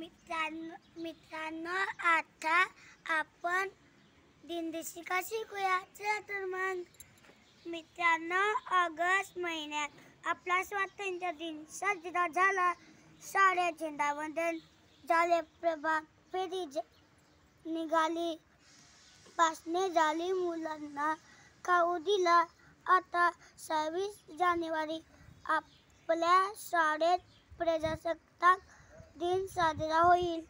मित्रांनो आता आपण दिनदर्शिका शिकूया. चला तर मग मित्रांनो, ऑगस्ट महिन्यात आपला स्वातंत्र्य दिन साजरा झाला. शाळेत झेंडावंदन झाले, प्रभात फेरी निघाली, भाषणे झाली, मुलांना खाऊ दिला. आता 26 जानेवारी आपल्या शाळेत प्रजासत्ताक दिन साजरा होईल.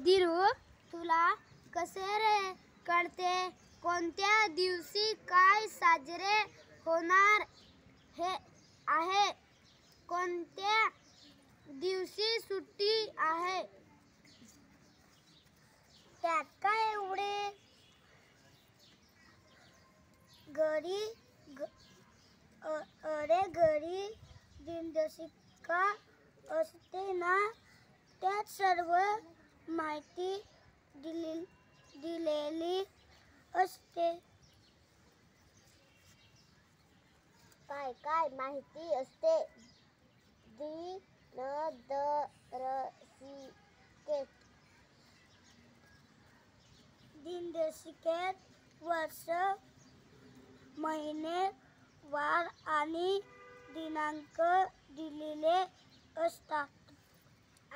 दिरू, तुला कसे कळते कोणत्या दिवशी काय साजरे होणार आहे? कोणत्या दिवशी सुट्टी आहे? त्यात काय एवढे? घरी दिनदर्शिका असते ना, त्यात सर्व माहिती दिलेली असते. काय माहिती असते? दिनदर्शिकेत वर्ष, महिने, वार आणि दिनांक दिलेले असतात.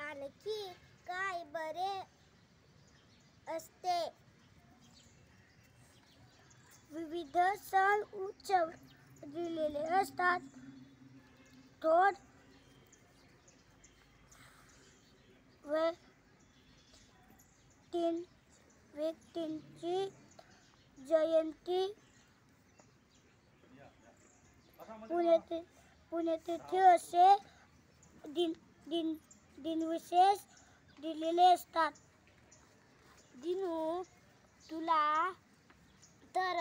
आणखी काय बरे असते? विविध सण उत्सव दिलेले असतात. थोर व्यक्तींची जयंती, पुण्यतिथी असे दिनविशेष दिलेले असतात. दिनू, तुला तर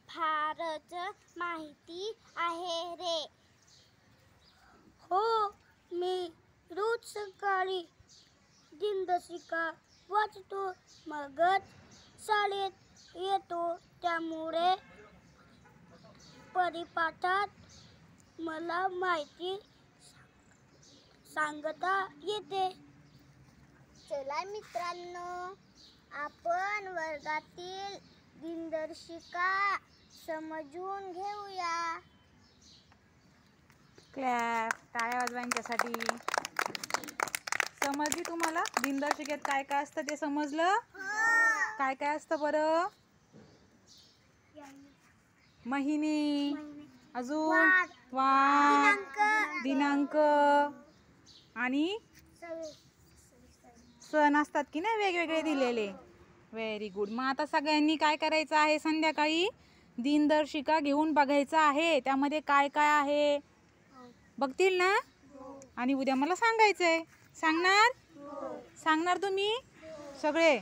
फारच माहिती आहे रे. हो, मी रोज सकाळी दिनदर्शिका वाचतो, मगच शाळेत येतो. त्यामुळे परिपाठात मला माहिती सांगता येते. चला मित्रांनो, आपण वर्गातील दिनदर्शिका समजून घेऊया. क्लॅप, टाळ्या वाजवायच्यासाठी. समजली तुम्हाला दिनदर्शिकेत काय काय असतं ते समजलं? काय काय असतं बरं? महिने, अजून वार, दिनांक आणि सण असतात की नाही वेगवेगळे दिलेले. Very good. मग आता सगळ्यांनी काय करायचं आहे? संध्याकाळी दिनदर्शिका घेऊन बघायचं आहे. त्यामध्ये काय काय आहे बघतील ना? आणि उद्या मला सांगायचंय. सांगणार तुम्ही सगळे?